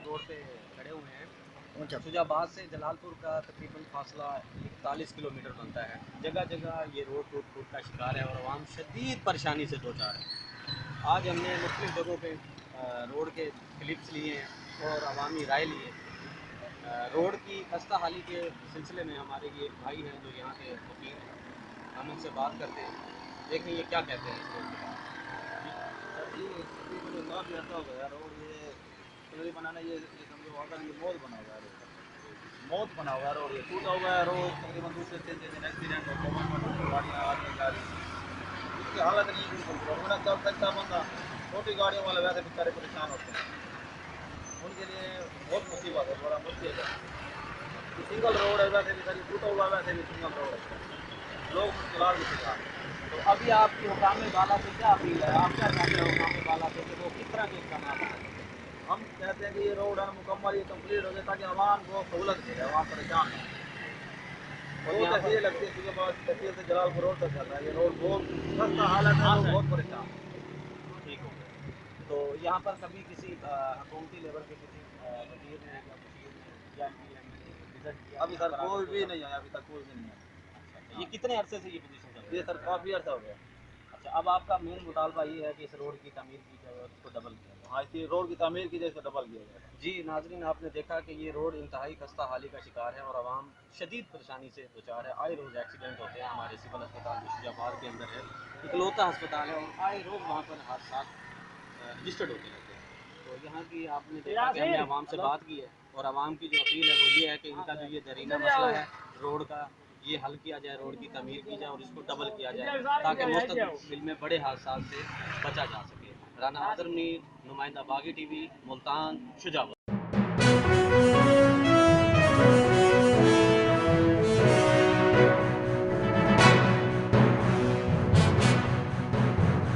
Road پہ کھڑے ہوئے ہیں. شجاع آباد سے جلال پور کا تقریباً فاصلہ 41 کلومیٹر بنتا ہے. جگہ جگہ یہ روڈ ٹوٹ پھوٹ کا شکار ہے اور عوام شدید پریشانی سے دوچار ہے. آج ہم نے مختلف جگہوں پہ روڈ کے کلپس لیے ہیں اور عوامی رائے لیے. روڈ کی خستہ حالی کے سلسلے میں ہمارے یہ بھائی ہیں جو یہاں کے وکیل ہیں, ہم ان سے بات کرتے ہیں. دیکھیں یہ کیا کہتے ہیں اس روڈ کے بارے میں. کافی ایسا ہو گیا روڈ, یہ تقریباً یہ سمجھو اگر یہ موت بنا ہوا ہے روڈ, موت بنا ہوا ہے روڈ, یہ ٹوٹا ہوا ہے روڈ. تقریباً دوسرے تیسرے دن ایکسیڈنٹ ہوتے ہیں, گاڑیاں آدمی جا رہی ہیں. اس کی حالت نہیں بالکل روڈ میں چل سکتا بندہ. چھوٹی گاڑیوں والے ویسے بیچارے پریشان ہوتے ہیں, ان کے لیے بہت مصیبت ہے, بڑا مشکل ہے. سنگل روڈ ہے ویسے بھی, ساری ٹوٹا ہوا ویسے بھی سنگل روڈ ہے, لوگ مشکلات بھی شکار ہیں. تو ابھی آپ کی حکام بالا سے کیا اپیل ہے, آپ کیا چاہتے ہیں حکام بالا سے کہ وہ کس طرح کے اقدامات کریں؟ ہم کہتے ہیں کہ یہ روڈ ہے مکمل, یہ کمپلیٹ ہو جائے تاکہ عوام کو سہولت ملے, عوام پریشان نہ ہو. دو تحصیلیں لگتی ہے, اس کے بعد تحصیل سے جلال پور روڈ تک چل رہا ہے. یہ روڈ بہت خستہ حالت ہے, لوگ بہت پریشان ہیں. ٹھیک ہو گیا. تو یہاں پر کبھی کسی حکومتی لیول کے کسی وزیر نے یا مشیر نے یا M P M L A visit کیا؟ ابھی سر کوئی بھی نہیں آیا, ابھی تک کوئی بھی نہیں آیا. اچھا, یہ کتنے عرصے سے یہ پوزیشن چل رہی ہے؟ یہ سر کافی عرصہ ہو گیا. اچھا, اب آپ کا مین مطالبہ یہ ہے کہ اس روڈ کی تعمیر کی جائے اور اس کو ڈبل کیا جائے. ہاں, اس روڈ کی تعمیر کی جائے, اس کو ڈبل کیا جائے. جی ناظرین, آپ نے دیکھا کہ یہ روڈ انتہائی خستہ حالی کا شکار ہے اور عوام شدید پریشانی سے دوچار ہے. آئے روز ایکسیڈنٹ ہوتے ہیں. ہمارے سول اسپتال جو شجاع آباد کے اندر ہے, اکلوتا ہسپتال ہے, اور آئے روز وہاں پر حادثات رجسٹرڈ ہوتے رہتے ہیں. تو یہاں کی آپ نے دیکھا کہ ہم نے عوام سے بات کی ہے, اور عوام کی جو اپیل ہے وہ یہ ہے کہ ان کا جو یہ دیرینہ مسئلہ ہے روڈ کا, یہ حل کیا جائے, روڈ کی تعمیر کی جائے اور اس کو ڈبل کیا جائے تاکہ مستقبل میں بڑے حادثات سے بچا جا سکے. رانا حیدر منیر, نمائندہ باغی ٹی وی, ملتان, شجاع آباد.